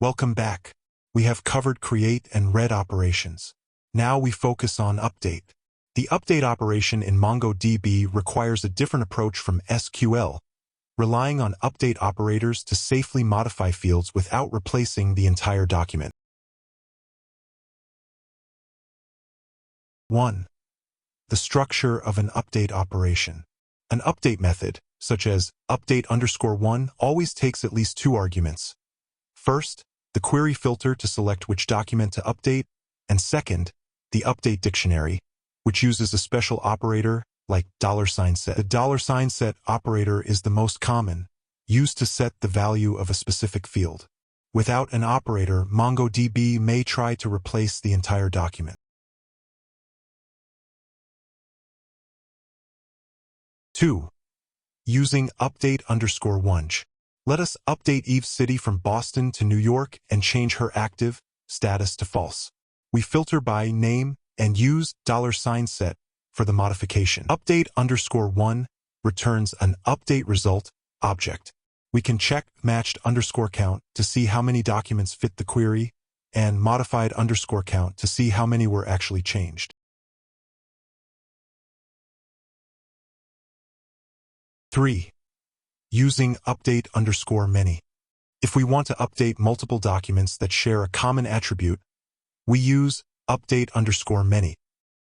Welcome back. We have covered create and read operations. Now we focus on update. The update operation in MongoDB requires a different approach from SQL, relying on update operators to safely modify fields without replacing the entire document. 1. The structure of an update operation. An update method, such as update_1, always takes at least two arguments. First, the query filter to select which document to update, and second, the update dictionary, which uses a special operator like $set. The $set operator is the most common, used to set the value of a specific field. Without an operator, MongoDB may try to replace the entire document. 2. Using update_1. Let us update Eve's city from Boston to New York and change her active status to false. We filter by name and use $set for the modification. Update_1 returns an update result object. We can check matched_count to see how many documents fit the query and modified_count to see how many were actually changed. 3. Using update_many. If we want to update multiple documents that share a common attribute, we use update_many.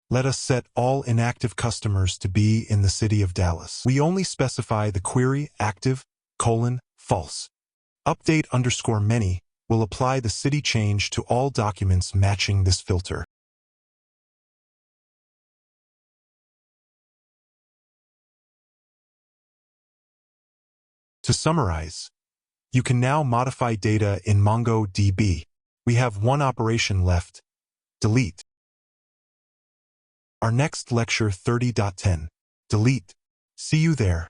Let us set all inactive customers to be in the city of Dallas. We only specify the query active, false. Update_many will apply the city change to all documents matching this filter. To summarize, you can now modify data in MongoDB. We have one operation left: delete. Our next lecture 30.10. Delete. See you there.